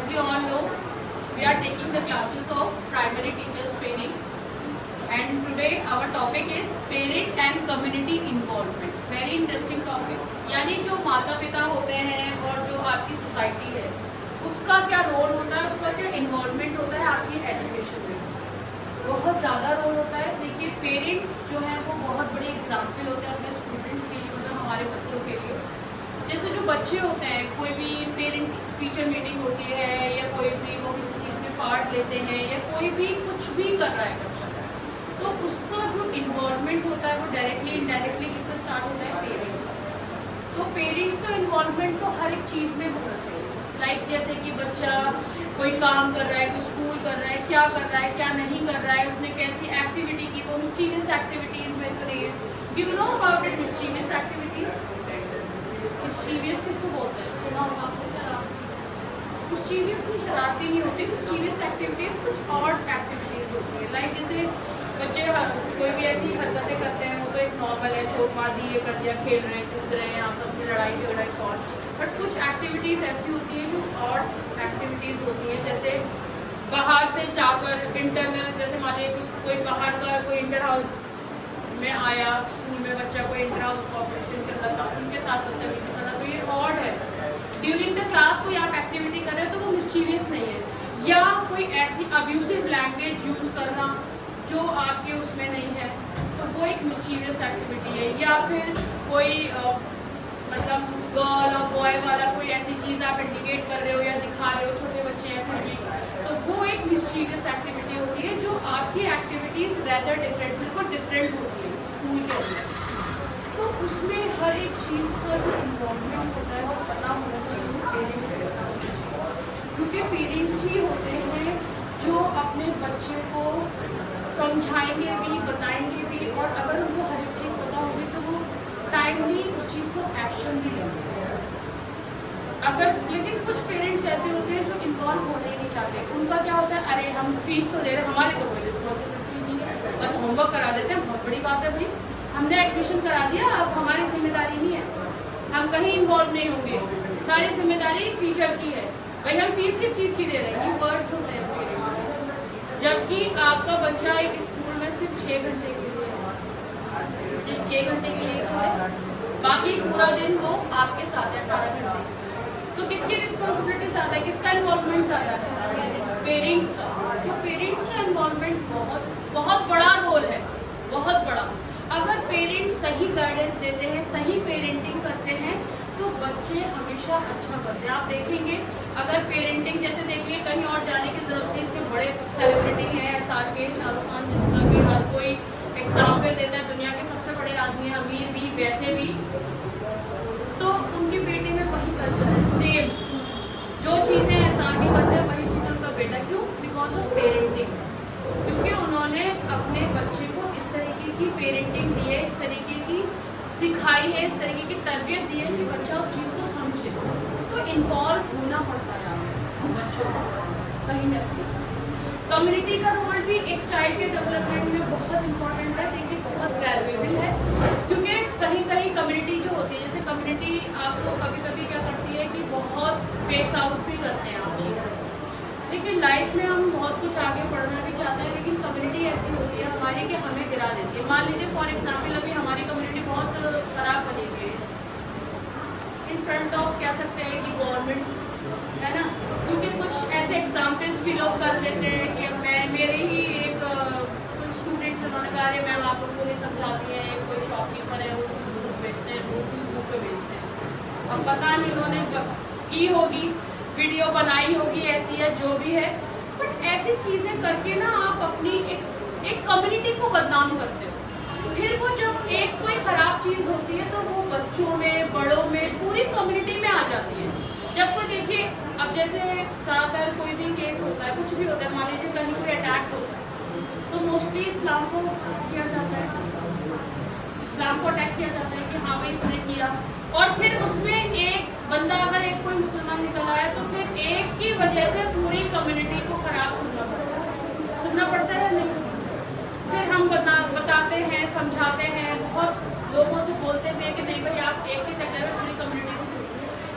we all know, we are taking the classes of primary teachers training, and today our topic is parent and community involvement. Very interesting topic. यानी जो माता पिता होते हैं और जो आपकी सोसाइटी है उसका क्या रोल होता है, उसका क्या इन्वॉल्वमेंट होता है आपकी एजुकेशन में। बहुत ज़्यादा रोल होता है। देखिए, पेरेंट जो है वो बहुत बड़ी एग्जाम्पल होते हैं अपने स्टूडेंट्स के लिए, मतलब हमारे बच्चों के लिए। जैसे जो बच्चे होते हैं, कोई भी पेरेंट टीचर मीटिंग होती है या कोई भी वो किसी चीज़ में पार्ट लेते हैं या कोई भी कुछ भी कर रहा है बच्चा, तो उसका जो इन्वॉल्वमेंट होता है वो डायरेक्टली इनडायरेक्टली किससे स्टार्ट होता है, पेरेंट्स। तो पेरेंट्स का इन्वॉल्वमेंट तो हर एक चीज़ में होना चाहिए। लाइक जैसे कि बच्चा कोई काम कर रहा है, कोई स्कूल कर रहा है, क्या कर रहा है, क्या नहीं कर रहा है, उसने कैसी एक्टिविटी की, वो मिस्चीवियस एक्टिविटीज़ में तो नहीं है। Do you know about it, mischievous activities? Mischievous किसको बोलते हैं, सुना होगा आपने? शरारत। मिस्चीवियस नहीं, शरारती नहीं होती। मिस्चीवियस एक्टिविटीज़ कुछ और एक्टिविटीज़ होती है। लाइक जैसे बच्चे कोई भी ऐसी हरकतें करते हैं, वो तो एक नॉर्मल है, चोट मार दी, ये कर दिया, खेल रहे हैं, कूद रहे हैं, आपस में लड़ाई झगड़ा सॉल्व। बट कुछ एक्टिविटीज़ ऐसी होती हैं जो और एक्टिविटीज़ होती हैं, जैसे बाहर से जाकर इंटरनल, जैसे मान लीजिए कोई बाहर का कोई इंटर हाउस में आया, स्कूल में बच्चा कोई इंटर हाउस कॉम्पिटिशन चल रहा था, उनके साथ बदतमीजी कर रहा, तो ये ऑड है। ड्यूरिंग द क्लास कोई आप एक्टिविटी कर रहे हैं तो वो मिस्चीवियस नहीं है। या कोई ऐसी अब्यूसिव लैंग्वेज यूज़ करना जो आपके उसमें नहीं है, तो वो एक मिस्चीवियस एक्टिविटी है। या फिर कोई मतलब गर्ल और बॉय वाला कोई ऐसी चीज़ आप इंडिकेट कर रहे हो या दिखा रहे हो, छोटे बच्चे हैं फिर भी, तो वो एक मिस्चीवियस एक्टिविटी होती है जो आपकी एक्टिविटीज रेदर डिफरेंट, बिल्कुल डिफरेंट होती है स्कूल के अंदर। तो उसमें हर एक चीज़ का जो इन्वॉल्वमेंट होता है वो पता होना चाहिए, पेरेंट्स को पता होना चाहिए, क्योंकि पेरेंट्स ही होते हैं जो अपने बच्चे को समझाएंगे भी, बताएंगे भी, और अगर उनको हर एक चीज़ पता होगी तो वो टाइमली उस चीज़ को एक्शन भी लेंगे। अगर लेकिन कुछ पेरेंट्स ऐसे होते हैं जो इन्वॉल्व होने ही नहीं चाहते। उनका क्या होता है, अरे हम फीस तो दे रहे हैं, हमारी तो कोई रिस्पॉन्सिबिलिटी नहीं है, बस होमवर्क करा देते हैं, बहुत बड़ी बात है भाई, हमने एडमिशन करा दिया, अब हमारी जिम्मेदारी नहीं है, हम कहीं इन्वॉल्व नहीं होंगे, सारी जिम्मेदारी टीचर की है। भाई हम फीस किस चीज़ की दे रहे हैं, ये वर्ड्स होते हैं पेरेंट्स के। जबकि आपका बच्चा एक स्कूल में सिर्फ 6 घंटे के लिए है, सिर्फ 6 घंटे के लिए है, बाकी पूरा दिन वो आपके साथ है 18 घंटे। तो किसकी रिस्पॉन्सिबिलिटी ज़्यादा है, किसका इन्वॉल्वमेंट ज़्यादा है, पेरेंट्स का। तो पेरेंट्स का इन्वॉल्वमेंट बहुत बहुत बड़ा रोल है, बहुत बड़ा। अगर पेरेंट्स सही गाइडेंस देते हैं, सही पेरेंटिंग करते हैं, तो बच्चे हमेशा अच्छा करते हैं। आप देखेंगे अगर पेरेंटिंग, जैसे देखिए कहीं और जाने की जरूरत नहीं, इतने बड़े सेलिब्रिटी हैं, SR के, शाहरुख खान, जिनका भी हर कोई एग्जाम्पल देता है, दुनिया के सबसे बड़े आदमी हैं, अमीर भी, वैसे भी, तो उनके बेटे में वही कल्चर है, सेम जो चीज़ें SR की करते हैं वही चीज़ें उनका बेटा। क्यों? बिकॉज ऑफ पेरेंटिंग, क्योंकि उन्होंने अपने बच्चे को इस तरीके की पेरेंटिंग दी है, इस तरीके की सिखाई है, इस तरीके की तरबियत दी है कि बच्चा उस चीज़ को समझे। तो इन्वॉल्व होना पड़ता है आपको बच्चों को कहीं ना कहीं। कम्युनिटी का रोल भी एक चाइल्ड के डेवलपमेंट में बहुत इंपॉर्टेंट है, देखिए बहुत वैल्यूएबल है, क्योंकि कहीं कहीं कम्युनिटी जो होती है, जैसे कम्युनिटी आपको कभी कभी क्या करती है कि बहुत फेस आउट भी करते हैं आप चीज़ें। लेकिन लाइफ में हम बहुत कुछ आगे बढ़ना भी चाहते हैं, लेकिन कम्युनिटी ऐसी होती है हमारी कि हमें गिरा देती है। मान लीजिए फॉर एग्जाम्पल अभी हमारी कम्युनिटी बहुत ख़राब बनी हुई है, इन फ्रंट ऑफ कह सकते हैं कि गवर्नमेंट, है ना, क्योंकि कुछ ऐसे एग्जाम्पल्स भी लोग कर देते हैं कि मेरे ही एक कुछ स्टूडेंट्स उन्होंने कहा अरे मैम आप उनको नहीं समझाती हैं, कोई शॉपकीपर है वो दूध बेचते हैं, वो दूध पे बेचते हैं। अब पता नहीं उन्होंने की होगी, वीडियो बनाई होगी ऐसी है जो भी है, बट ऐसी चीज़ें करके ना आप अपनी एक कम्युनिटी को बदनाम करते हो। फिर वो जब एक कोई ख़राब चीज़ होती है तो वो बच्चों में, बड़ों में, पूरी कम्युनिटी में आ जाती है। जब कोई देखिए, अब जैसे ज़्यादातर कोई भी केस होता है, कुछ भी होता है, मान लीजिए कहीं कोई अटैक होता है, तो मोस्टली इस्लाम को किया जाता है, इस्लाम को अटैक किया जाता है कि हाँ भाई इसने किया। और फिर उसमें एक बंदा अगर एक कोई मुसलमान निकल आया तो फिर एक की वजह से पूरी कम्युनिटी को ख़राब सुनना पड़ता है नहीं। फिर हम बताते हैं, समझाते हैं, बहुत लोगों से बोलते हैं कि नहीं भाई आप एक के चक्कर में पूरी कम्युनिटी को,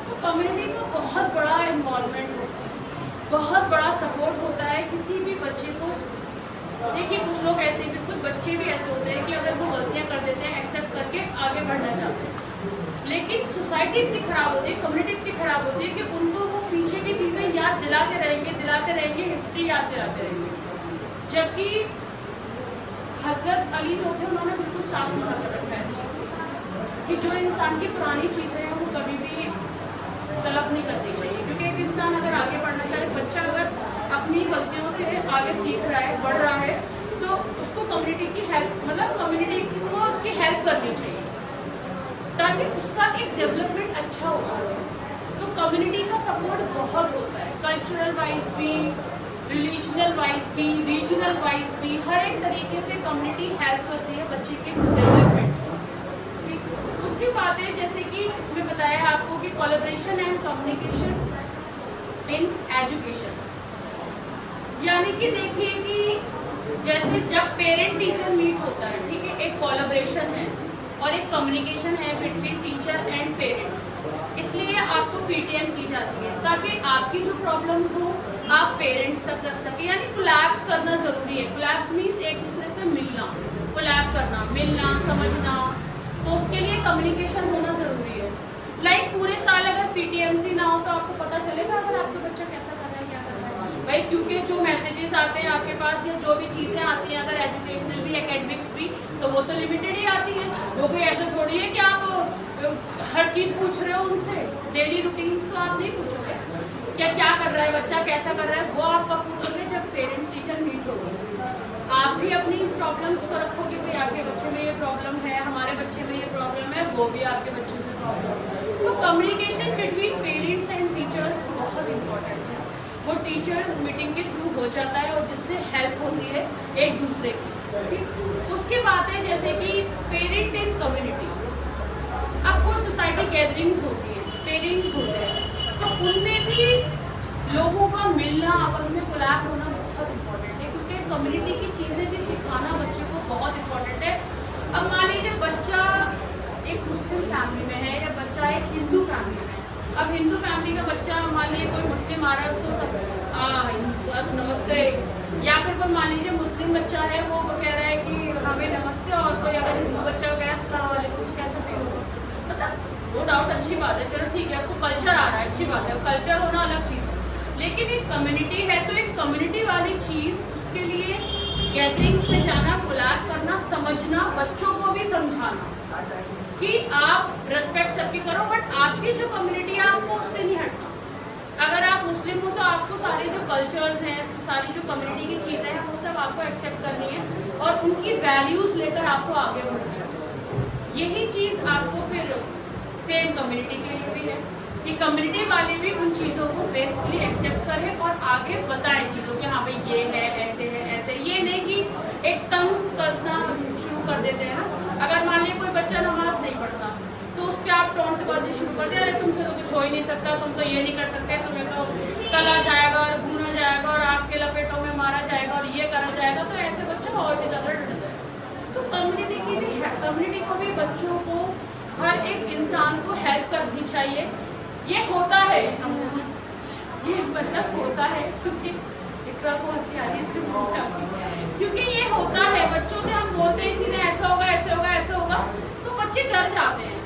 तो कम्युनिटी का बहुत बड़ा इन्वॉल्वमेंट होता है। बहुत बड़ा सपोर्ट होता है किसी भी बच्चे को। देखिए कुछ लोग ऐसे भी, कुछ बच्चे भी ऐसे होते हैं कि अगर वो गलतियां कर देते हैं एक्सेप्ट करके आगे बढ़ना चाहते हैं, लेकिन सोसाइटी इतनी खराब होती है, कम्युनिटी इतनी खराब होती है कि उनको वो पीछे की चीज़ें याद दिलाते रहेंगे, हिस्ट्री याद दिलाते रहेंगे। जबकि हजरत अली जो थे उन्होंने बिल्कुल साफ मना कर रखा है इस चीज़ को कि जो इंसान की पुरानी चीज़ें हैं वो कभी भी तलब नहीं करनी चाहिए, क्योंकि एक इंसान अगर आगे बढ़ना चाहे, बच्चा अगर अपनी गलतियों से आगे सीख रहा है, बढ़ रहा है, तो उसको कम्युनिटी की हेल्प, मतलब कम्युनिटी को उसकी हेल्प करनी चाहिए ताकि उसका एक डेवलपमेंट अच्छा हो सके। तो कम्युनिटी का सपोर्ट बहुत होता है, कल्चरल वाइज भी, रिलीजनल वाइज भी, रीजनल वाइज भी, हर एक तरीके से कम्युनिटी हेल्प करती है बच्चे के डेवलपमेंट। उसकी बात है जैसे कि इसमें बताया आपको कि collaboration and communication in education, यानी कि देखिए कि जैसे जब पेरेंट टीचर मीट होता है, ठीक है, एक कोलैबोरेशन है और एक कम्युनिकेशन है बिटवीन टीचर एंड पेरेंट। इसलिए आपको पीटीएम की जाती है ताकि आपकी जो प्रॉब्लम्स हो आप पेरेंट्स तक रख सके, यानी कोलैब्स करना जरूरी है। कोलैब्स मीन्स एक दूसरे से मिलना, कोलैब करना, मिलना, समझना, तो उसके लिए कम्युनिकेशन होना जरूरी है। लाइक पूरे साल अगर पीटीएमसी ना हो तो आपको पता चलेगा अगर आपका बच्चा कैसा कर रहा है, क्या कर रहा है भाई, क्योंकि जो मैसेजेस आते हैं आपके पास या जो भी चीज़ें आती हैं अगर एजुकेशनल भी एकेडमिक्स भी, तो वो तो लिमिटेड ही आती है। वो कोई ऐसा थोड़ी है कि आप हर चीज़ पूछ रहे हो उनसे, डेली रूटीन्स तो आप नहीं पूछोगे, क्या कर रहा है बच्चा, कैसा कर रहा है, वो आप कब पूछोगे जब पेरेंट्स टीचर मीट होगी। आप भी अपनी प्रॉब्लम्स को रखोगे, भाई आपके बच्चे में ये प्रॉब्लम है, हमारे बच्चे में ये प्रॉब्लम है, वो भी आपके बच्चे में प्रॉब्लम है। तो communication between parents and teachers बहुत इंपॉर्टेंट है। वो टीचर मीटिंग के थ्रू हो जाता है और जिससे हेल्प होती है एक दूसरे की, ठीक। उसके बाद है जैसे कि पेरेंट इन कम्युनिटी, आपको सोसाइटी गैदरिंग्स होती है, पेरेंट्स होते हैं, तो उनमें भी लोगों का मिलना, आपस में कोलैब होना बहुत इंपॉर्टेंट है, क्योंकि कम्युनिटी की चीज़ें भी सिखाना बच्चे को बहुत इंपॉर्टेंट है। अब मान लीजिए बच्चा एक मुस्लिम फैमिली में है या बच्चा एक हिंदू फैमिली में है। अब हिंदू फैमिली का बच्चा मान लीजिए कोई मुस्लिम आ रहा है, उसको सब नमस्ते, या फिर कोई मान लीजिए मुस्लिम बच्चा है वो कह रहा है कि हमें नमस्ते, और कोई अगर हिंदू बच्चा कह रहा है अस्सलाम वालेकुम, तो कैसा फील होगा? मतलब नो डाउट अच्छी बात है, चलो ठीक है, उसको कल्चर आ रहा है, अच्छी बात है, कल्चर होना अलग चीज़ है। लेकिन एक कम्युनिटी है तो एक कम्युनिटी वाली चीज़, उसके लिए गैदरिंग्स में जाना, कोलैब करना, समझना, बच्चों को भी समझाना कि आप रेस्पेक्ट सबकी करो, बट आपकी जो कम्युनिटी है आपको उससे नहीं हटना। अगर आप मुस्लिम हो तो आपको सारे जो कल्चर्स हैं, सारी जो कम्युनिटी की चीज़ें हैं, वो सब आपको एक्सेप्ट करनी है और उनकी वैल्यूज़ लेकर आपको आगे बढ़ना है। यही चीज़ आपको फिर सेम कम्युनिटी के लिए भी है कि कम्युनिटी वाले भी उन चीज़ों को बेसिकली एक्सेप्ट करें और आगे बताएं चीज़ों कि हाँ भाई ये है, ऐसे। ये नहीं कि एक तंज कसना शुरू कर देते हैं ना। अगर मान लीजिए कोई बच्चा नमाज नहीं पढ़ता तो उस पर आप टोंटबाजी शुरू कर दे, अरे तुमसे तो कुछ हो ही नहीं सकता, तुम तो ये नहीं कर सकते, तुम्हें तो तला जाएगा और भूना जाएगा और आपके लपेटों में मारा जाएगा और ये करा जाएगा, तो ऐसे बच्चा और भी ज़्यादा डर जाएगा। तो कम्युनिटी को भी बच्चों को, हर एक इंसान को हेल्प करनी चाहिए। ये होता है, ये मतलब होता है, क्योंकि इकरा को हंसी आ रही है इसलिए, क्योंकि ये होता है, बच्चों से हम बोलते हैं चीज़ें ऐसा होगा, ऐसे होगा, ऐसा होगा, तो बच्चे डर जाते हैं।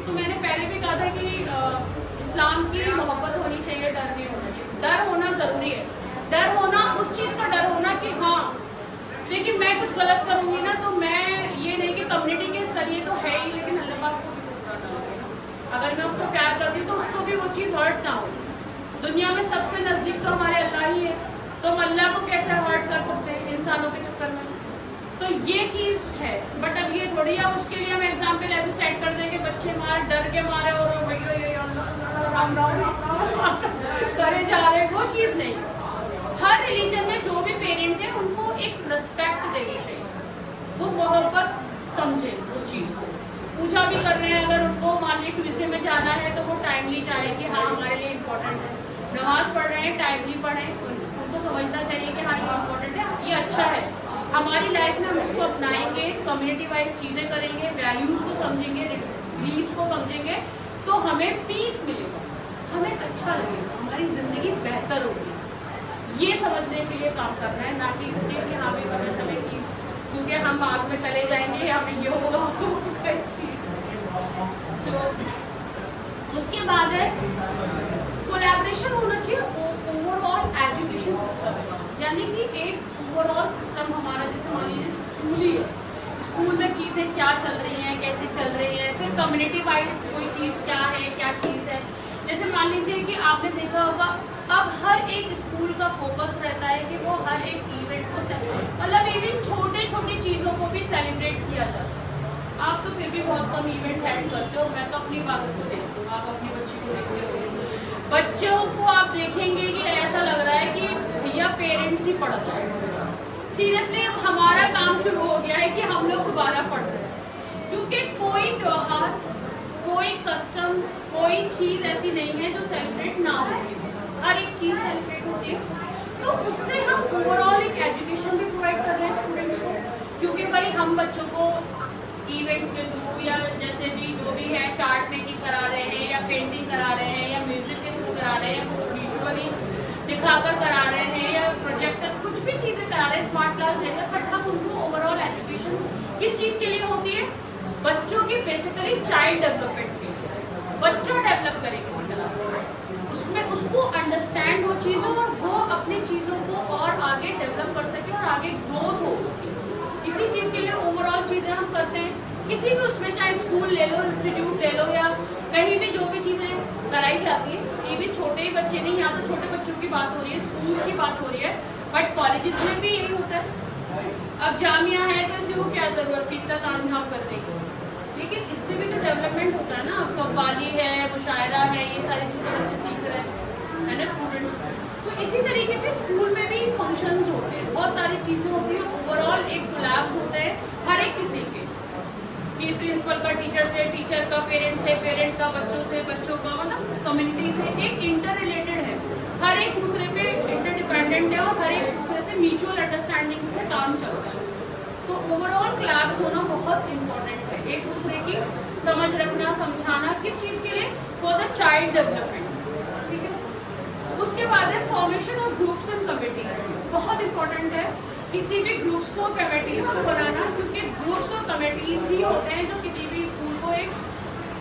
तो मैंने पहले भी कहा था कि इस्लाम की मोहब्बत होनी चाहिए, डर नहीं होना चाहिए। डर होना ज़रूरी है, डर होना उस चीज़ का डर होना कि हाँ लेकिन मैं कुछ गलत करूँगी ना, तो मैं ये नहीं कि कम्युनिटी के जरिए तो है ही, लेकिन अल्लाह पाक को भी बुरा ना लगे ना। अगर मैं उसको प्यार करती हूँ तो उसको भी वो चीज़ हर्ट ना हो। दुनिया में सबसे नज़दीक तो हमारे अल्लाह ही है, तो हम अल्लाह को कैसे हर्ट कर सकते हैं इंसानों के चक्कर में? तो ये चीज़ है। बट अब ये थोड़ी है, उसके लिए हम एग्जाम्पल ऐसे सेट कर दें कि बच्चे डर के मारे और भैया राम राम करे जा रहे, वो चीज़ नहीं। हर रिलीजन में जो भी पेरेंट है उनको एक रिस्पेक्ट देनी चाहिए, वो मोहब्बत समझे उस चीज़ को। पूजा भी कर रहे हैं, अगर उनको मान लीजिए ट्यूसडे में जाना है तो वो टाइमली जाए कि हाँ हमारे लिए इम्पोर्टेंट है। नमाज पढ़ रहे हैं, टाइमली पढ़ें, उनको समझना चाहिए कि हाँ ये इम्पोर्टेंट है, ये अच्छा है हमारी लाइफ में, हम उसको अपनाएंगे, कम्युनिटी वाइज चीज़ें करेंगे, वैल्यूज़ को समझेंगे, बिलीव्स को समझेंगे, तो हमें पीस मिलेगा, हमें अच्छा लगेगा, हमारी ज़िंदगी बेहतर होगी। ये समझने के लिए काम करना है, ना कि इसलिए कि हाँ भी पता चले कि क्योंकि हम आग में चले जाएंगे हमें ये होगा तो उसके बाद है कोलैबोरेशन होना चाहिए ओवरऑल एजुकेशन सिस्टम का, यानी कि एक ओवरऑल सिस्टम हमारा, जैसे मान लीजिए स्कूल ही है, स्कूल में चीज़ें क्या चल रही हैं, कैसे चल रही है, फिर कम्युनिटी वाइज कोई चीज़ क्या है, क्या चीज़ है। जैसे मान लीजिए कि आपने देखा होगा अब हर एक स्कूल का फोकस रहता है कि वो हर एक इवेंट को मतलब इवन छोटे छोटे चीज़ों को भी सेलिब्रेट किया जाता है। आप तो फिर भी बहुत कम इवेंट हैंड करते हो, मैं तो अपनी बातों को देखती हूँ, आप अपनी बच्ची को देख रहे हो, बच्चों को आप देखेंगे कि ऐसा लग रहा है कि भैया पेरेंट्स ही पढ़ता है। सीरियसली हमारा काम शुरू हो गया है कि हम लोग दोबारा पढ़ रहे हैं, क्योंकि कोई त्योहार, कोई कस्टम, कोई चीज़ ऐसी नहीं है जो सेलिब्रेट ना होती है, हर एक चीज़ सेलिब्रेट होती है। तो उससे हम ओवरऑल एक एजुकेशन भी प्रोवाइड कर रहे हैं स्टूडेंट्स को, क्योंकि भाई हम बच्चों को इवेंट्स के थ्रू या जैसे भी जो भी है चार्ट मेकिंग करा रहे हैं या पेंटिंग करा रहे हैं या म्यूजिक के थ्रू करा रहे हैं, कुछ विजुअली दिखाकर करा रहे हैं या प्रोजेक्टर कुछ भी चीज़ें करा रहे हैं स्मार्ट क्लास देकर, बट हम उनको ओवरऑल एजुकेशन किस चीज़ के लिए होती है, बच्चों की बेसिकली चाइल्ड डेवलपमेंट के लिए। बच्चा डेवलप करे किसी क्लास में, उसमें उसको अंडरस्टैंड हो चीज़ों और वो अपनी चीज़ों को और आगे डेवलप कर सके और आगे ग्रोथ हो उसकी, इसी चीज़ के लिए ओवरऑल चीज़ें हम करते हैं। किसी भी उसमें चाहे स्कूल ले लो, इंस्टीट्यूट ले लो या कहीं भी जो भी चीज़ें कराई जाती है, ये भी छोटे ही बच्चे नहीं, यहाँ तो छोटे बच्चों की बात हो रही है, स्कूल की बात हो रही है, बट कॉलेजेस में भी यही होता है। अब जामिया है तो इसी को क्या ज़रूरत थी इतना काम झाम करने की, लेकिन इससे भी तो डेवलपमेंट होता है ना। अब कव्वाली है, मुशायरा है, ये सारी चीज़ें बच्चे सीख रहे हैं ना स्टूडेंट्स। तो इसी तरीके से स्कूल में भी फंक्शंस होते हैं, बहुत सारी चीज़ें होती हैं, ओवरऑल एक कोलैब होता है हर एक किसी के, कि प्रिंसिपल का टीचर से, टीचर का पेरेंट से, पेरेंट का बच्चों से, बच्चों का मतलब कम्युनिटी से, एक इंटर रिलेटेड है, हर एक दूसरे पे इंटरडिपेंडेंट है और हर एक दूसरे से म्यूचुअल अंडरस्टैंडिंग से काम चलता है। तो ओवरऑल क्लास होना बहुत इम्पोर्टेंट है, एक दूसरे की समझ रखना, समझाना, किस चीज़ के लिए, फॉर द चाइल्ड डेवलपमेंट, ठीक है। उसके बाद है formation of groups and committees, बहुत इंपॉर्टेंट है किसी भी ग्रुप्स को, कमेटीज को बनाना, क्योंकि ग्रुप्स और कमेटीज ही होते हैं जो किसी भी स्कूल को एक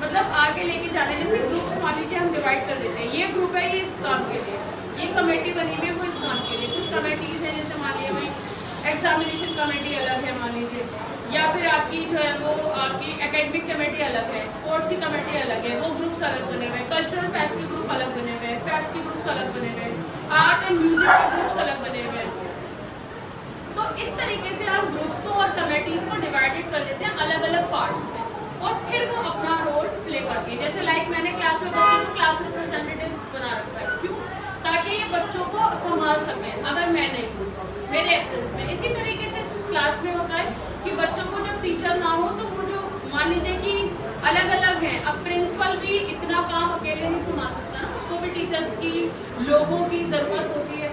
मतलब आगे लेके जाने। जैसे ग्रुप्स मान लीजिए हम डिवाइड कर देते हैं, ये ग्रुप है ये इस काम के लिए, ये कमेटी बनी हुई है वो इस काम के लिए। कुछ कमेटीज हैं जैसे मान लीजिए भाई एग्जामिनेशन कमेटी अलग है मान लीजिए, या फिर आपकी जो है वो आपकी एकेडमिक कमेटी अलग है, स्पोर्ट्स की कमेटी अलग है, वो ग्रुप्स अलग बने हुए हैं, कल्चरल फेस्ट के ग्रुप अलग बने हुए हैं, फेस्ट के ग्रुप्स अलग बने हुए हैं, आर्ट एंड म्यूजिक के ग्रुप्स अलग बने हुए हैं। तो इस तरीके से हम ग्रुप्स को और कमेटीज को डिवाइडेड कर देते हैं अलग अलग पार्ट्स में, और फिर वो अपना रोल प्ले करती है। जैसे लाइक मैंने क्लास में बच्चों को क्लास में रिप्रेजेंटेटिव्स बना रखा है, क्यों, ताकि ये बच्चों को संभाल सकें अगर मैं नहीं हूँ मेरे एब्सेंस में। इसी तरीके से क्लास में होता है कि बच्चों को जब टीचर ना हो तो वो जो मान लीजिए कि अलग अलग हैं, अब प्रिंसिपल भी इतना काम अकेले नहीं संभाल सकता ना, उसको भी टीचर्स की, लोगों की ज़रूरत होती है,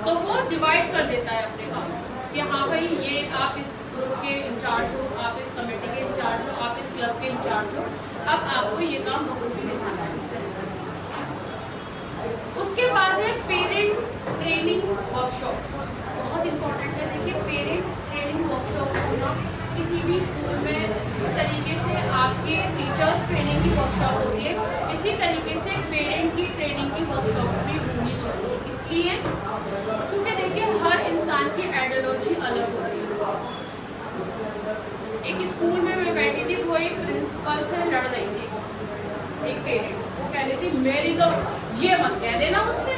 तो वो डिवाइड कर देता है अपने काम कि हाँ भाई ये आप इस ग्रुप के इंचार्ज हो, आप इस कमेटी के इंचार्ज हो, आप इस क्लब के इंचार्ज हो, अब आपको ये काम बखूबी निभाना है इस तरीके से। उसके बाद है पेरेंट ट्रेनिंग वर्कशॉप्स, बहुत इंपॉर्टेंट है। देखिए पेरेंट ट्रेनिंग वर्कशॉप होना किसी भी स्कूल में, इस तरीके से आपके टीचर्स ट्रेनिंग की वर्कशॉप होती है, इसी तरीके से पेरेंट की ट्रेनिंग की वर्कशॉप्स भी होनी चाहिए। इसलिए क्योंकि देखिए हर इंसान की आइडियोलॉजी अलग होती है। एक स्कूल में मैं बैठी थी, वो एक प्रिंसिपल से लड़ रही थी, एक पेरेंट, वो कह रही थी मेरी तो ये मत कह देना मुझसे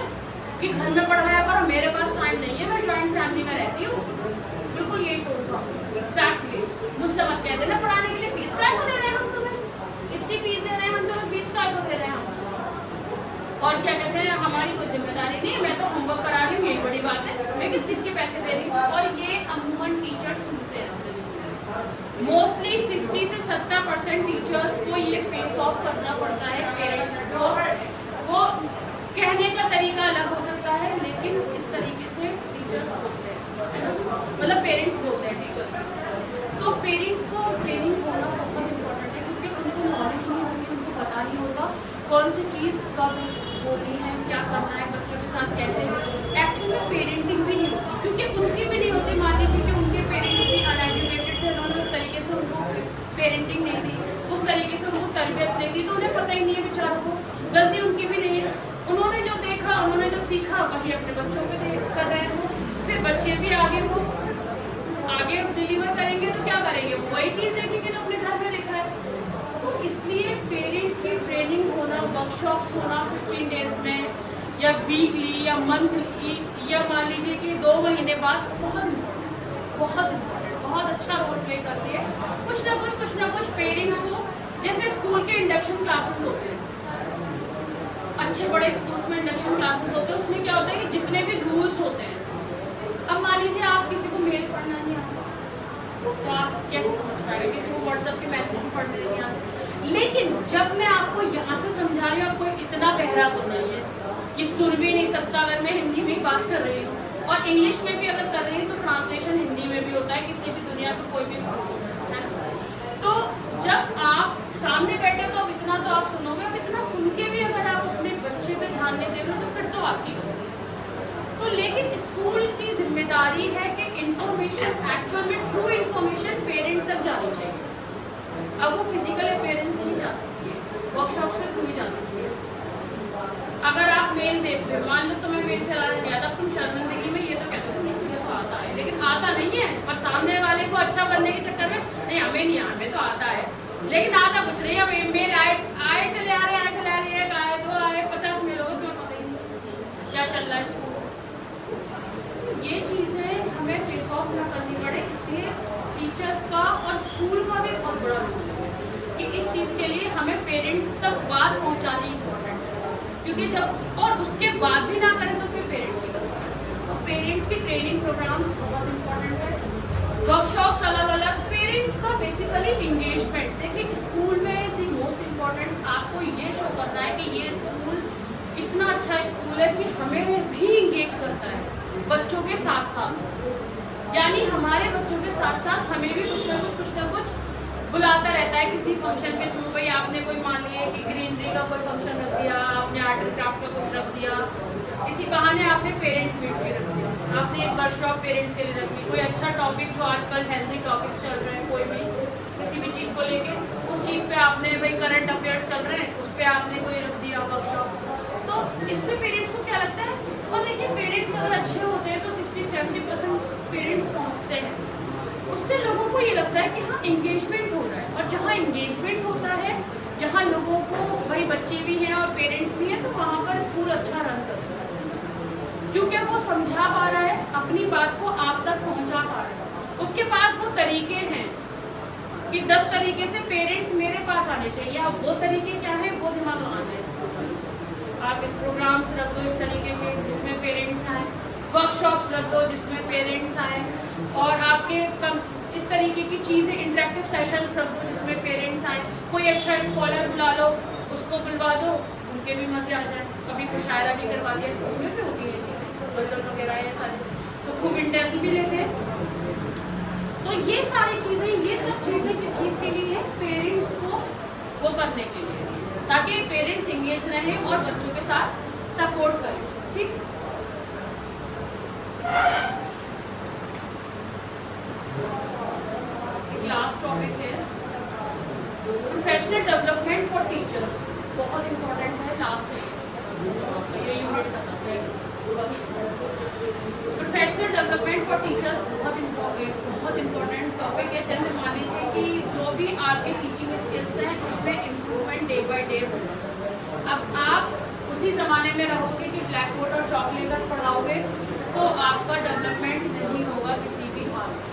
कि घर में पढ़ाया करो, मेरे पास टाइम नहीं है, मैं जॉइंट फैमिली में रहती हूँ। बिल्कुल यही बोलूँगा एग्जैक्टली, मुझसे मत कह देना पढ़ाने के लिए फीस काय को दे रहे हैं हम तुम्हें, इतनी फीस दे रहे हैं हम तुम्हें, फीस काय को दे रहे हैं हम, और क्या कहते हैं हमारी कोई जिम्मेदारी नहीं है, मैं तो होमवर्क करा रही हूँ, यही बड़ी बात है, मैं किस चीज़ के पैसे दे रही हूँ। और ये अमूमन टीचर्स सुनते हैं अपने स्कूल में, मोस्टली 60 से 70% टीचर्स को ये फेस ऑफ करना पड़ता है पेरेंट्स को। वो कहने का तरीका अलग हो सकता है, लेकिन इस तरीके से टीचर्स बोलते हैं, मतलब पेरेंट्स बोलते हैं टीचर्स को। सो पेरेंट्स को ट्रेनिंग होना बहुत इम्पोर्टेंट है, क्योंकि उनको नॉलेज नहीं होगी, उनको पता नहीं होगा कौन सी चीज़ कब बोलनी है, क्या करना है, बच्चों के साथ कैसे। एक्चुअली पेरेंटिंग भी नहीं होती, क्योंकि उनकी भी नहीं होती। मान लीजिए कि उनके पेरेंट्स भी अनएजुकेटेड थे, उन्होंने उस तरीके से उनको पेरेंटिंग नहीं दी, उस तरीके से उनको तरबियत नहीं दी, तो उन्हें पता ही नहीं है बेचारों को, गलती उनकी भी नहीं है। उन्होंने जो देखा, उन्होंने जो सीखा वही अपने बच्चों पे कर रहे हैं। फिर बच्चे भी आगे डिलीवर करेंगे तो क्या करेंगे, वो वही चीज़ देखेंगे जो अपने घर में देखा है। तो इसलिए पेरेंट्स की ट्रेनिंग होना, वर्कशॉप्स होना 15 डेज में या वीकली या मंथली या मान लीजिए कि 2 महीने बाद बहुत अच्छा रोल प्ले करती है। कुछ ना कुछ पेरेंट्स को, जैसे स्कूल के इंडक्शन क्लासेस होते हैं, अच्छे बड़े स्कूल्स में इंडक्शन क्लासेस होते हैं, उसमें क्या होता है कि जितने भी रूल्स होते हैं, अब मान लीजिए आप किसी को मेल पढ़ना नहीं आता तो आप कैसे समझ पाएंगे, किसी को व्हाट्सएप के मैसेज पढ़ने नहीं आते। लेकिन जब मैं आपको यहाँ से समझा रही हूँ, आपको इतना बहरा तो नहीं है, ये सुन भी नहीं सकता अगर मैं हिंदी में ही बात कर रही हूँ, और इंग्लिश में भी अगर कर रही हूँ तो ट्रांसलेशन हिंदी में भी होता है, किसी भी दुनिया का कोई भी स्कूल है। तो जब आप सामने बैठे तो अब इतना तो आप सुनोगे, अब इतना सुन के भी अगर आप अपने बच्चे पे ध्यान नहीं दे रहे तो फिर तो आपकी गलती है। तो लेकिन स्कूल की जिम्मेदारी है कि इंफॉर्मेशन एक्चुअल में ट्रू इंफॉर्मेशन पेरेंट तक जानी चाहिए। अब वो फिजिकल पेरेंट्स नहीं जा सकती है, वर्कशॉप से थ्रू ही जा सकती है। अगर आप मेल देखते हो, मान लो तुम्हें मेल चलाने नहीं आता, तुम शर्मिंदगी में ये तो कहते हो मुझे तो आता है, लेकिन आता नहीं है, पर सामने वाले को अच्छा बनने के चक्कर में नहीं हमें नहीं, हमें तो आता है, लेकिन आता कुछ नहीं। अब मेल आए चले आ रहे हैं, आए 2 आए 50 मेल हो गए, पता ही नहीं क्या चल रहा है। ये चीज़ें हमें फेस ऑफ ना करनी पड़े, इसलिए टीचर्स का और स्कूल का भी बहुत बड़ा रोल है कि इस चीज़ के लिए हमें पेरेंट्स तक बात पहुंचानी इम्पोर्टेंट है, क्योंकि जब और उसके बाद भी ना करें तो फिर पेरेंट्स की गलती है। तो पेरेंट्स की ट्रेनिंग प्रोग्राम्स बहुत इंपॉर्टेंट है, वर्कशॉप्स अलग अलग। पेरेंट्स का बेसिकली इंगेजमेंट, देखिए स्कूल में दी मोस्ट इम्पॉर्टेंट आपको ये शो करना है कि ये स्कूल इतना अच्छा स्कूल है कि हमें भी इंगेज करता है बच्चों के साथ साथ, यानी हमारे बच्चों के साथ साथ हमें भी कुछ ना कुछ बुलाता रहता है किसी फंक्शन के थ्रू। भाई आपने कोई मान लिया कि ग्रीनरी का कोई फंक्शन रख दिया, आपने आर्ट एंड क्राफ्ट का कुछ रख दिया, इसी बहाने आपने पेरेंट मीट भी रख दिया, आपने एक वर्कशॉप पेरेंट्स के लिए रख ली, कोई अच्छा टॉपिक जो आजकल हेल्दी टॉपिक्स चल रहे हैं, कोई भी किसी भी चीज़ को लेके उस चीज़ पे आपने, भाई करंट अफेयर्स चल रहे हैं उस पर आपने कोई रख दिया वर्कशॉप। तो इससे पेरेंट्स को क्या लगता है, और देखिए पेरेंट्स अगर अच्छे होते हैं तो 60-70% पेरेंट्स पहुंचते हैं, उससे लोगों को ये लगता है कि हाँ इंगेजमेंट हो रहा है। और जहाँ इंगेजमेंट होता है, जहाँ लोगों को भाई बच्चे भी हैं और पेरेंट्स भी हैं, तो वहाँ पर स्कूल अच्छा रन करता है, क्योंकि वो समझा पा रहा है, अपनी बात को आप तक पहुँचा पा रहा है, उसके पास वो तरीके हैं कि 10 तरीके से पेरेंट्स मेरे पास आने चाहिए। अब वो तरीके क्या है, वो दिमाग लगाना है। आप प्रोग्राम्स रख दो इस तरीके के जिसमें पेरेंट्स आए, वर्कशॉप्स रख दो जिसमें पेरेंट्स आए, और आपके इस तरीके की चीज़ें इंटरेक्टिव सेशंस रख दो जिसमें पेरेंट्स आए। कोई अच्छा स्कॉलर बुला लो, उसको बुलवा दो, उनके भी मजे आ जाए। कभी मुशायरा भी करवा दिया स्कूल में, भी होती है चीज़ें, गज़ल वगैरह ये सारी, तो खूब इंटरेस्ट भी लेते हैं। तो ये सारी चीज़ें, ये सब चीज़ें किस चीज़ के लिए है, पेरेंट्स को वो करने के लिए, ताकि पेरेंट्स इंगेज रहें और बच्चों के साथ सपोर्ट करें। ठीक, लास्ट टॉपिक है प्रोफेशनल डेवलपमेंट फॉर टीचर्स, बहुत इंपॉर्टेंट है। लास्ट है ये यूनिट खत्म है। प्रोफेशनल डेवलपमेंट फॉर टीचर्स बहुत इंपॉर्टेंट टॉपिक है। जैसे मान लीजिए कि जो भी आपके टीचिंग स्किल्स हैं उसमें इम्प्रूवमेंट डे बाय डे होगा। अब आप उसी ज़माने में रहोगे कि ब्लैक बोर्ड और चॉक लेकर पढ़ाओगे तो आपका डेवलपमेंट नहीं होगा किसी भी हाल में।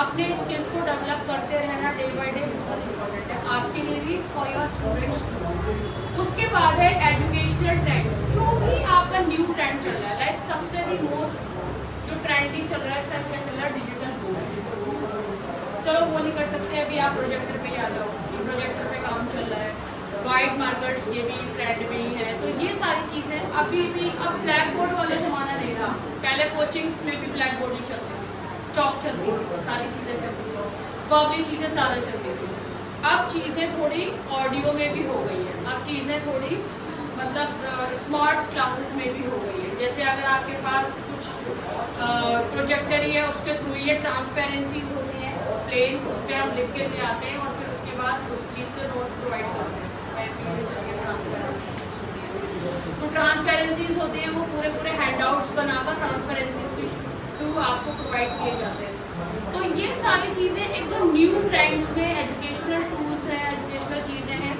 अपने स्किल्स को डेवलप करते रहना डे बाय डे बहुत इंपॉर्टेंट है आपके लिए भी, फॉर योर स्टूडेंट्स। उसके बाद है एजुकेशनल ट्रेंड्स, जो भी आपका न्यू ट्रेंड चल रहा है, लाइक सबसे दी मोस्ट जो ट्रेंडिंग चल रहा है इस टाइम क्या चल रहा है, डिजिटल बोर्ड। चलो वो नहीं कर सकते अभी, आप प्रोजेक्टर पे आ जाओ, प्रोजेक्टर पे काम चल रहा है, वाइट मार्कर्स ये भी ट्रेंड में ही है। तो ये सारी चीज़ें अभी भी, अब ब्लैक बोर्ड वाला ज़माना नहीं रहा। पहले कोचिंग्स में भी ब्लैक बोर्ड ही चलते थे, चौक चलती थी, सारी चीज़ें चलती थी, वर्बली चीज़ें ज़्यादा चलती थी। अब चीज़ें थोड़ी ऑडियो में भी हो गई है, अब चीज़ें थोड़ी मतलब स्मार्ट क्लासेस में भी हो गई है। जैसे अगर आपके पास कुछ प्रोजेक्टर ही है, उसके थ्रू ये ट्रांसपेरेंसीज होती हैं प्लेन, उस पर हम लिख के ले आते हैं और फिर उसके बाद उस चीज़ से नोट्स प्रोवाइड करते हैं। तो ट्रांसपेरेंसीज होते हैं वो पूरे पूरे हैंडआउट्स बनाकर ट्रांसपेरेंसीज के थ्रू आपको प्रोवाइड किए जाते हैं। तो ये सारी चीज़ें एक जो न्यू ट्रेंड्स में एजुकेशनल टूल्स हैं, एजुकेशनल चीज़ें हैं,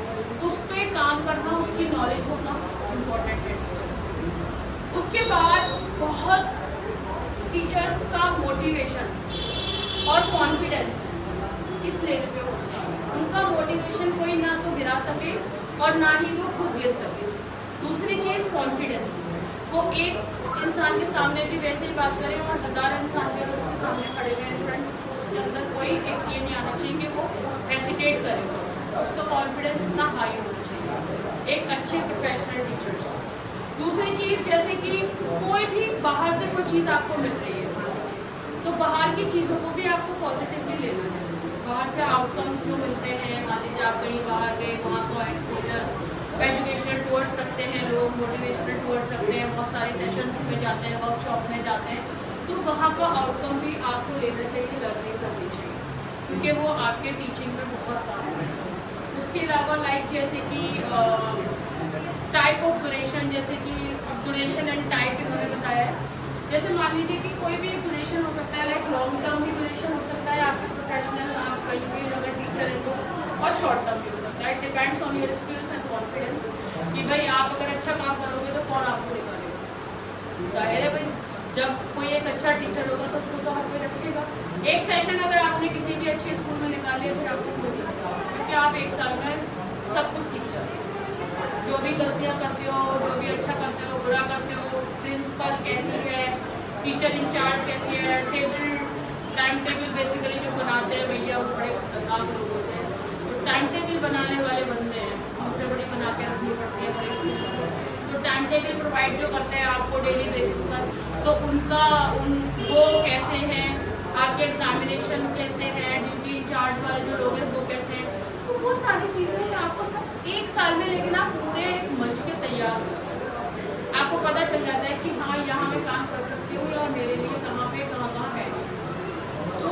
उस पर काम करना, उसकी नॉलेज होना इम्पोर्टेंट है। उसके बाद बहुत टीचर्स का मोटिवेशन और कॉन्फिडेंस इस लेवल पे होता है, उनका मोटिवेशन कोई ना तो गिरा सके और ना ही वो खुद गिर सके। दूसरी चीज़ कॉन्फिडेंस, वो एक इंसान के सामने भी वैसे ही बात करें और 1000 इंसान भी अगर उसके सामने खड़े हुए हैं फ्रंट, उसके अंदर कोई एक ये नहीं आना चाहिए कि वो हेसिटेट करेगा, उसका कॉन्फिडेंस इतना हाई होना चाहिए एक अच्छे प्रोफेशनल टीचर्स। दूसरी चीज़ जैसे कि कोई भी बाहर से कोई चीज़ आपको मिल रही है तो बाहर की चीज़ों को भी आपको पॉजिटिवली लेना है। बाहर से आउटकम्स जो मिलते हैं, मान लीजिए आप कहीं बाहर गए, वहाँ का एक्सपोजर, एजुकेशनल टूर्स रखते हैं लोग, मोटिवेशनल टूर्स रखते हैं, बहुत सारे सेशंस में जाते हैं, वर्कशॉप में जाते हैं, तो वहाँ का आउटकम भी आपको लेना चाहिए, लर्निंग करनी चाहिए, क्योंकि वो आपके टीचिंग में बहुत काम है। उसके अलावा लाइक जैसे कि टाइप ऑफ डोनेशन, जैसे कि डोनेशन एंड टाइप इन्होंने बताया है। जैसे मान लीजिए कि कोई भी एक डोनेशन हो सकता है, लाइक लॉन्ग टर्म भी डोनेशन हो सकता है आपसे प्रोफेशनल, आप कहीं भी अगर टीचर है तो, और शॉर्ट टर्म भी हो सकता है। It depends on your skills and confidence कि भाई आप अगर अच्छा काम करोगे तो कौन आपको निकालेगा। जाहिर है भाई जब कोई एक अच्छा टीचर होगा तो उसको तो हर कोई रखेगा। एक सेशन अगर आपने किसी भी अच्छे स्कूल में निकाल लिया फिर आपको कोई नहीं रखेगा, क्योंकि आप एक साल में सब कुछ सीख जाते हो। जो भी गलतियाँ करते हो, जो भी अच्छा करते हो, बुरा करते हो, प्रिंसिपल कैसी है, टीचर इंचार्ज कैसी है, टाइम टेबल बेसिकली जो बनाते हैं भैया वो बड़े खतरनाक लोग होते हैं। तो टाइम टेबल बनाने वाले बंदे हैं, उनसे बड़ी बना के रखनी पड़ती है बड़े स्कूल में। तो टाइम टेबल प्रोवाइड जो करते हैं आपको डेली बेसिस पर, तो उनका वो कैसे हैं, आपके एग्जामिनेशन कैसे हैं, ड्यूटी इंचार्ज वाले जो लोग हैं वो कैसे हैं, तो वो सारी चीज़ें आपको सब एक साल में, लेकिन आप पूरे मंच के तैयार हो, आपको पता चल जाता है कि हाँ यहाँ मैं काम कर सकती हूँ या मेरे लिए कहाँ पे कहाँ है। तो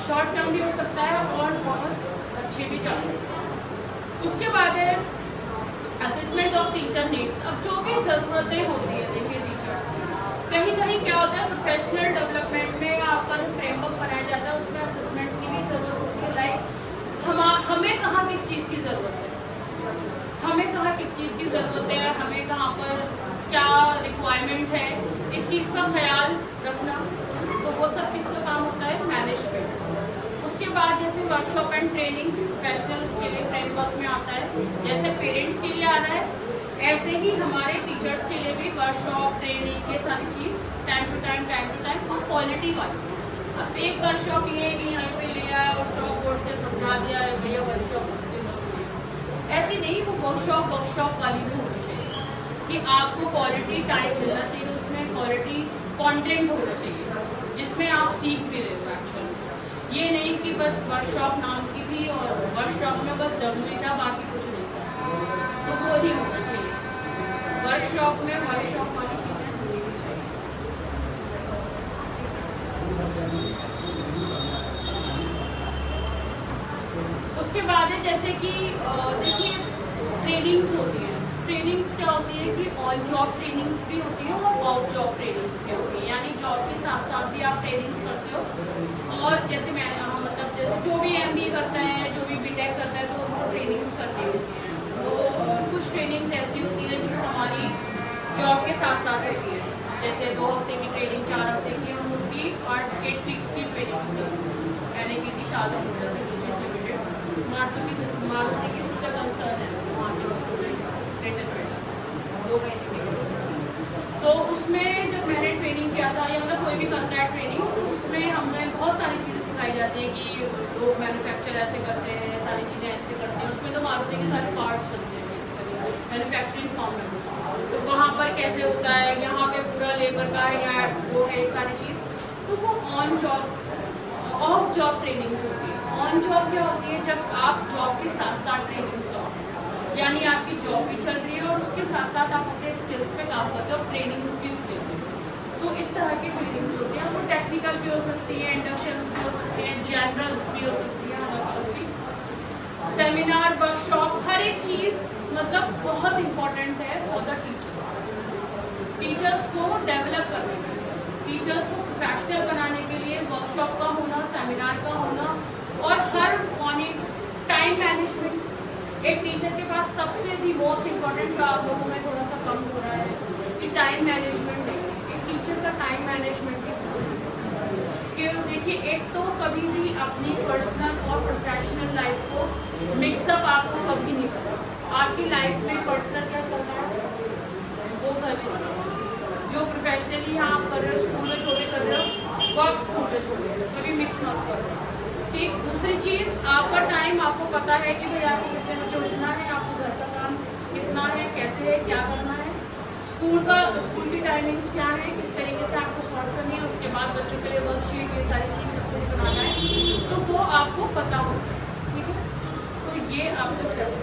शॉर्ट टर्म भी हो सकता है और बहुत अच्छे भी जा सकते हैं। उसके बाद है असेसमेंट ऑफ टीचर नीड्स। अब जो भी ज़रूरतें होती है देखिए टीचर्स की, कहीं कहीं क्या होता है प्रोफेशनल डेवलपमेंट में आपका जो फ्रेमवर्क बनाया जाता है उसमें असेसमेंट की भी ज़रूरत होती है। लाइक हमें कहाँ किस चीज़ की ज़रूरत है, हमें कहाँ किस चीज़ की ज़रूरत है, हमें कहाँ पर क्या रिक्वायरमेंट है, इस चीज़ का ख्याल रखना। तो वो सब किसका काम होता है, मैनेजमेंट। उसके बाद जैसे वर्कशॉप एंड ट्रेनिंग प्रोफेशनल, उसके लिए फ्रेमवर्क में आता है। जैसे पेरेंट्स के लिए आ रहा है, ऐसे ही हमारे टीचर्स के लिए भी वर्कशॉप ट्रेनिंग ये सारी चीज़ टाइम टू टाइम और क्वालिटी वाइज। अब एक वर्कशॉप ये है कि यहाँ पे ले आया और चौक बोर्ड से समझा दिया है भैया वर्कशॉप, ऐसी नहीं, वो वर्कशॉप वाली भी होनी चाहिए कि आपको क्वालिटी टाइम मिलना चाहिए, उसमें क्वालिटी कंटेंट होना चाहिए जिसमें आप सीख भी रहे हो एक्चुअली। ये नहीं कि बस वर्कशॉप नाम की थी और वर्कशॉप में बस डब्ल्यू था बाकी कुछ नहीं था, तो वो ही होना चाहिए। वर्कशॉप में वर्कशॉप वाली चीज़ें होनी भी चाहिए। उसके बाद है जैसे कि देखिए ट्रेनिंग्स होती है। ट्रेनिंग्स क्या होती है कि ऑन जॉब ट्रेनिंग्स भी होती है और ऑफ जॉब ट्रेनिंग्स भी होती है, यानी जॉब के साथ साथ भी आप ट्रेनिंग्स करते हो। और जैसे मैं मतलब जैसे जो भी MBA करता है, जो भी BTech करता है, तो उनको ट्रेनिंग्स करनी होती हैं। तो कुछ ट्रेनिंग्स ऐसी होती है जो हमारी जॉब के साथ साथ होती है, जैसे 2 हफ्ते की ट्रेनिंग, 4 हफ्ते की, और उनकी 8 वीक्स की ट्रेनिंग्स मैंने की थी शादी मारुति की सिस्टर कंसर्न है वहाँ पे 2 महीने की। तो उसमें जब मैंने ट्रेनिंग किया था, या मतलब कोई भी करता है ट्रेनिंग, तो उसमें हमें बहुत सारी चीज़ें सिखाई जाती हैं कि लोग मैन्युफैक्चर ऐसे करते हैं, सारी चीज़ें ऐसे करते हैं। उसमें तो मारुति के सारे पार्ट्स बनते हैं बेसिकली मैन्युफैक्चरिंग फॉर्म में, तो वहाँ पर कैसे होता है, यहाँ पे पूरा लेबर का है या वो है सारी चीज़। तो वो on job of job trainings होती है। ऑन जॉब क्या होती है, जब आप जॉब के साथ साथ ट्रेनिंग्स करोगे, यानी आपकी जॉब भी चल रही है और उसके साथ साथ आप अपने स्किल्स पे काम करते हो, ट्रेनिंग्स भी लेते हो। तो इस तरह की ट्रेनिंग्स होती हैं। वो टेक्निकल भी हो सकती है, इंडक्शंस भी हो सकती हैं, जनरल्स भी हो सकती है, अलग अलग भी। सेमिनार, वर्कशॉप, हर एक चीज़ मतलब बहुत इम्पोर्टेंट है फॉर द टीचर्स को डेवलप करने के लिए, टीचर्स को प्रोफेशनल बनाने के लिए वर्कशॉप का होना, सेमिनार का होना, और हर मॉर्निंग टाइम मैनेजमेंट। एक टीचर के पास सबसे भी मोस्ट इम्पॉर्टेंट जो आप लोगों में थोड़ा सा कम हो रहा है कि टाइम मैनेजमेंट है। एक टीचर का टाइम मैनेजमेंट कि देखिए, एक तो कभी भी अपनी पर्सनल और प्रोफेशनल लाइफ को मिक्सअप आपको कभी नहीं करना। आपकी लाइफ में पर्सनल क्या चल रहा है वो घर चल रहा है, जो प्रोफेशनली आप कर रहे हो, स्कूल में छोड़े कर रहे हो, वो आप स्कूल में छोड़े, कभी मिक्स मत करो। ठीक। दूसरी चीज़, आपका टाइम आपको पता है कि भाई आपको कितने बजे उठना है, आपको घर का काम कितना है, कैसे है, क्या करना है, स्कूल की टाइमिंग्स क्या है, किस तरीके से आपको सॉल्व करनी है, उसके बाद बच्चों के लिए वर्कशीट, ये सारी चीज़ सब कुछ बनाना है, तो वो आपको पता होगा। ठीक है, तो ये आपको चल